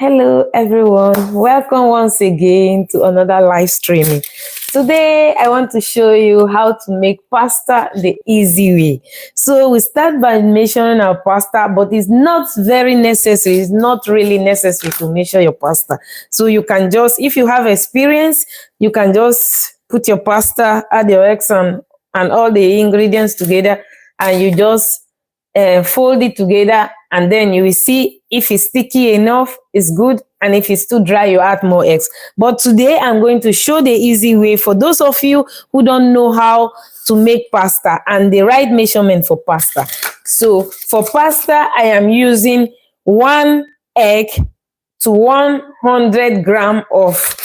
Hello everyone, welcome once again to another live streaming. Today I want to show you how to make pasta the easy way. So we start by measuring our pasta, but it's not very necessary. It's not really necessary to measure your pasta. So you can just, if you have experience, you can just put your pasta, add your eggs and all the ingredients together, and you just fold it together, and then you will see if it's sticky enough, it's good, and if it's too dry, you add more eggs. But today I'm going to show the easy way for those of you who don't know how to make pasta and the right measurement for pasta. So for pasta, I am using 1 egg to 100 gram of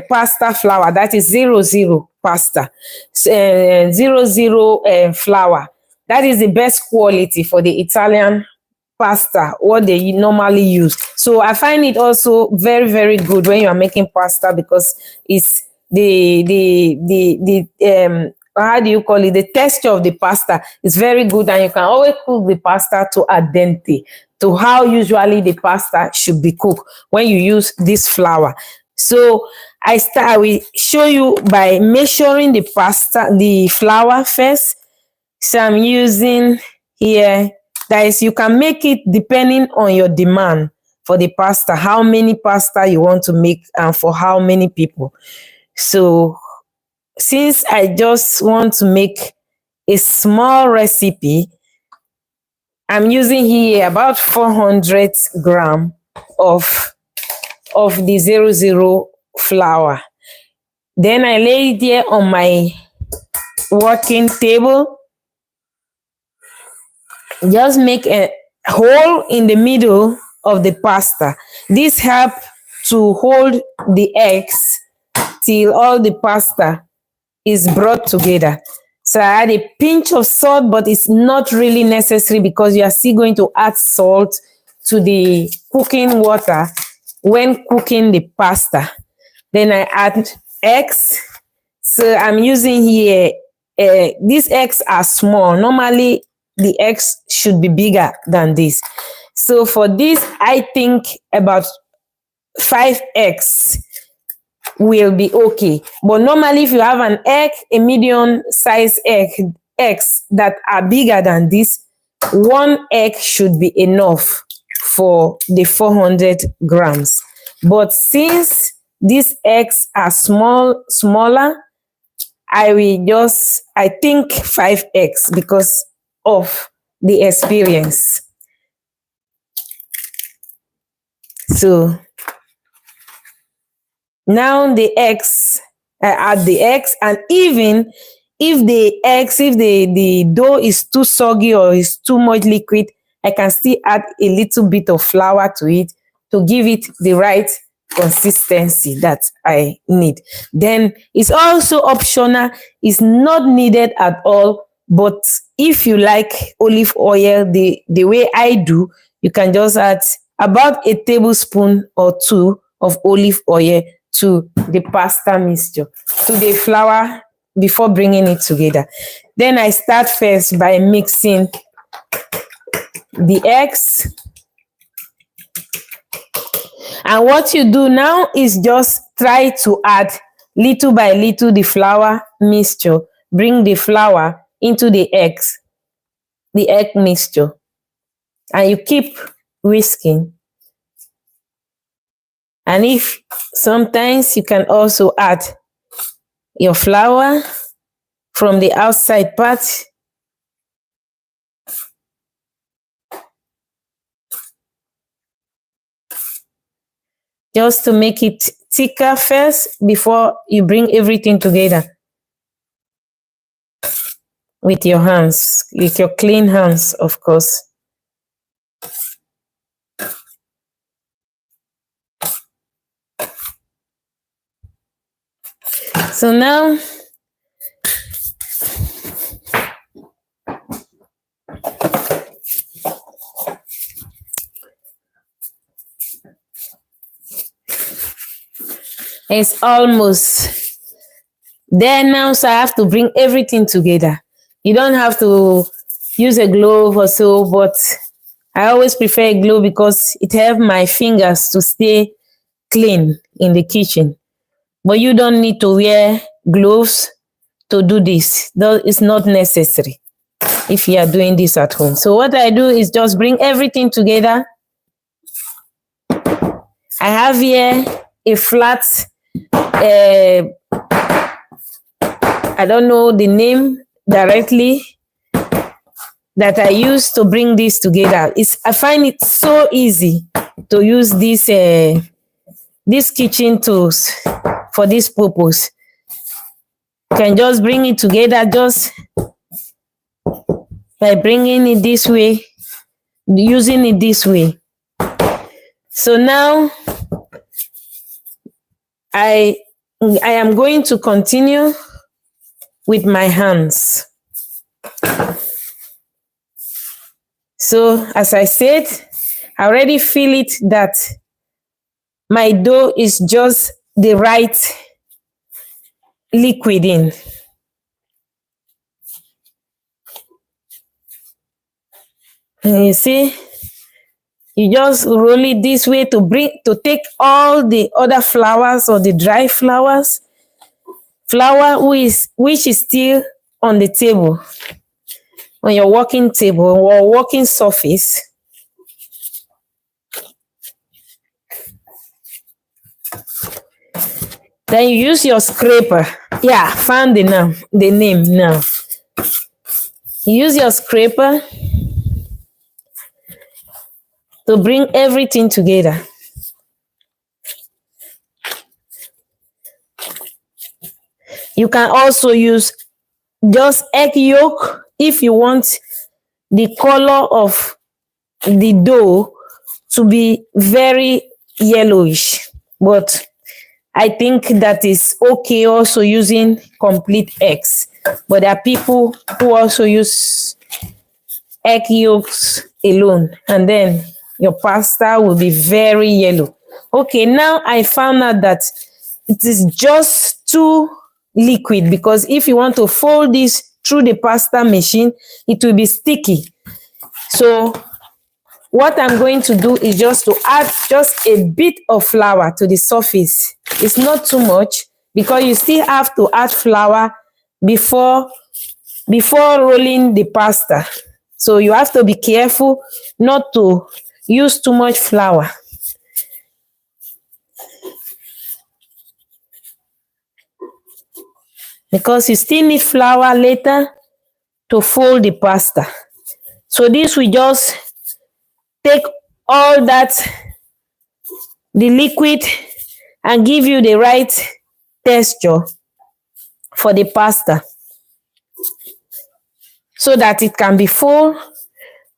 pasta flour. That is 00 pasta, 00 flour. That is the best quality for the Italian pasta, what they normally use. So I find it also very, very good when you are making pasta, because it's the how do you call it? The texture of the pasta is very good, and you can always cook the pasta to al dente, to how usually the pasta should be cooked when you use this flour. So I will show you by measuring the flour first. So I'm using here, that is, you can make it depending on your demand for the pasta, how many pasta you want to make and for how many people. So since I just want to make a small recipe, I'm using here about 400 gram of the 00 flour. Then I lay it here on my working table. Just make a hole in the middle of the pasta. This helps to hold the eggs till all the pasta is brought together. So I add a pinch of salt, but it's not really necessary because you are still going to add salt to the cooking water when cooking the pasta. Then I add eggs. So I'm using here, these eggs are small. Normally, the eggs should be bigger than this. So for this, I think about 5 eggs will be okay. But normally, if you have an egg, a medium size eggs that are bigger than this, 1 egg should be enough for the 400 grams. But since these eggs are smaller, I think 5 eggs because of the experience. So now the eggs, I add the eggs, and even if the dough is too soggy or is too much liquid, I can still add a little bit of flour to it to give it the right consistency that I need. Then it's also optional, it's not needed at all. But if you like olive oil the way I do, you can just add about a tablespoon or 2 of olive oil to the pasta mixture, to the flour, before bringing it together. Then I start first by mixing the eggs. And what you do now is just try to add little by little the flour mixture. Bring the flour into the egg mixture, and you keep whisking. And if sometimes you can also add your flour from the outside part. Just to make it thicker first before you bring everything together with your hands, with your clean hands, of course. So now it's almost there now, so I have to bring everything together. You don't have to use a glove or so, but I always prefer a glove because it helps my fingers to stay clean in the kitchen. But you don't need to wear gloves to do this. Though it's not necessary if you are doing this at home. So what I do is just bring everything together. I have here a flat, I don't know the name directly, that I use to bring this together. I find it so easy to use these kitchen tools for this purpose. You can just bring it together just by bringing it this way, using it this way. So now I am going to continue with my hands. So as I said, I already feel it that my dough is just the right liquid in. And you see, you just roll it this way to take all the other flours or the dry flour which is still on the table, on your working table or working surface. Then you use your scraper. Yeah, found the name now. You use your scraper to bring everything together. You can also use just egg yolk if you want the color of the dough to be very yellowish. But I think that is okay also using complete eggs. But there are people who also use egg yolks alone, and then your pasta will be very yellow. Okay, now I found out that it is just too liquid, because if you want to fold this through the pasta machine, it will be sticky. So what I'm going to do is just to add just a bit of flour to the surface. It's not too much, because you still have to add flour before rolling the pasta. So you have to be careful not to use too much flour. Because you still need flour later to fold the pasta. So this will just take all that, the liquid, and give you the right texture for the pasta, so that it can be folded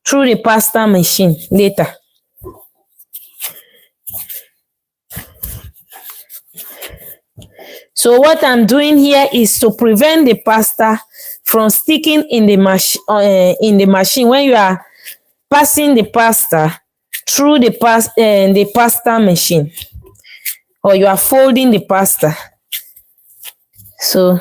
through the pasta machine later. So what I'm doing here is to prevent the pasta from sticking in the machine when you are passing the pasta through the pasta machine, or you are folding the pasta. So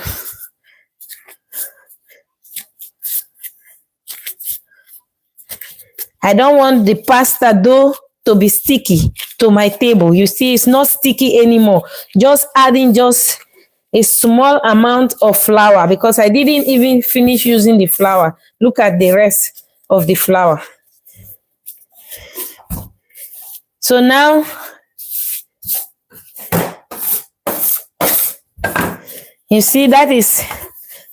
I don't want the pasta dough to be sticky to my table. You see, it's not sticky anymore. Just adding just a small amount of flour, because I didn't even finish using the flour. Look at the rest of the flour. So now you see that is,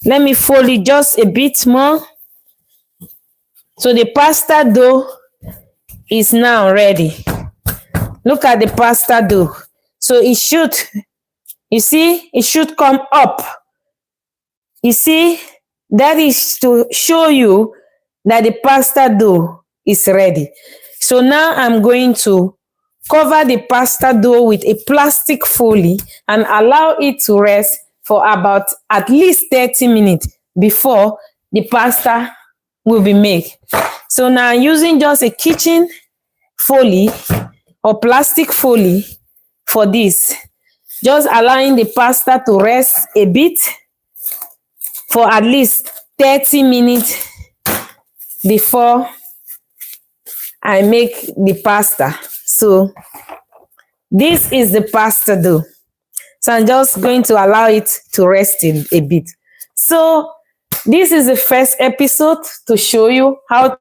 let me fold it just a bit more. So the pasta dough is now ready. Look at the pasta dough. So it should, you see, it should come up. You see, that is to show you that the pasta dough is ready. So now I'm going to cover the pasta dough with a plastic foil and allow it to rest for about at least 30 minutes before the pasta will be made. So now I'm using just a kitchen foil or plastic foil for this. Just allowing the pasta to rest a bit for at least 30 minutes before I make the pasta. So this is the pasta dough. So I'm just going to allow it to rest a bit. So this is the first episode to show you how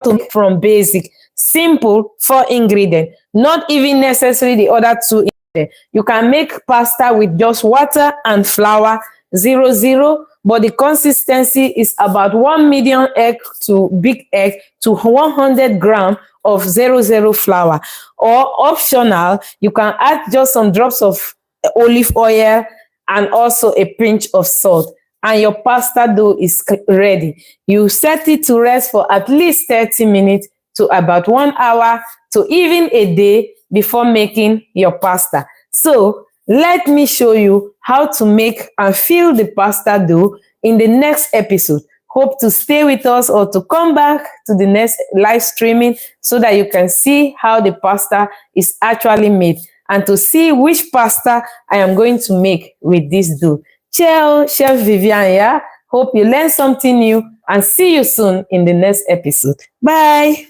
to make from basic, simple 4 ingredients, not even necessarily the other 2 ingredients. You can make pasta with just water and flour, 0-0, but the consistency is about 1 medium egg to big egg to 100 grams of 0-0 flour. Or optional, you can add just some drops of olive oil and also a pinch of salt, and your pasta dough is ready. You set it to rest for at least 30 minutes to about 1 hour to even a day before making your pasta. So let me show you how to make and fill the pasta dough in the next episode. Hope to stay with us or to come back to the next live streaming so that you can see how the pasta is actually made and to see which pasta I am going to make with this dough. Ciao, Chef Viviane. Yeah? Hope you learned something new and see you soon in the next episode. Bye.